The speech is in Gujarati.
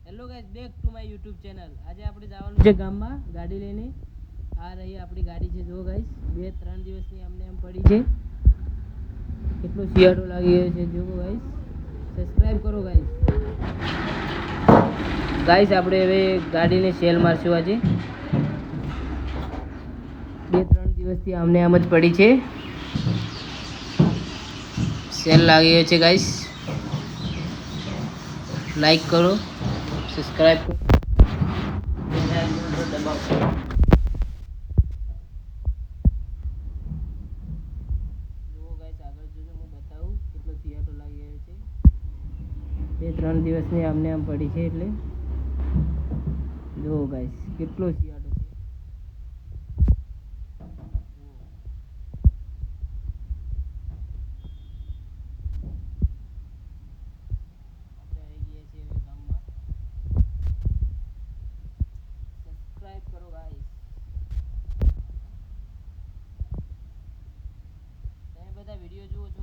Hello guys, back to my YouTube channel. આજે આપણે જવાનું છે ગામમાં ગાડી લઈને. આ રહી આપણી ગાડી છે. જો ગાઈસ, 2-3 દિવસની અમને એમ પડી છે. કેટલો શિયાળો લાગી ગયો છે. જો ગાઈસ, સબસ્ક્રાઇબ કરો ગાઈસ. ગાઈસ, આપણે હવે ગાડીને સેલ મારશું આજે. 2-3 દિવસથી અમને એમ જ પડી છે. સેલ લાગી ગયો છે ગાઈસ. લાઈક કરો, સબસ્ક્રાઇબ કરો. જુઓ ગાઈસ, આગળ જોજો, હું બતાવું કેટલો શિયાળો લાગી ગયો છે. 2-3 દિવસની અમને આમ પડી છે. એટલે જુઓ ગાઈસ, કેટલો શિયાળો છે. આપણે આવી ગયા છીએ હવે ગામમાં. સબસ્ક્રાઇબ કરો ગાઈસ. તમે બધા વિડીયો જુઓ છો.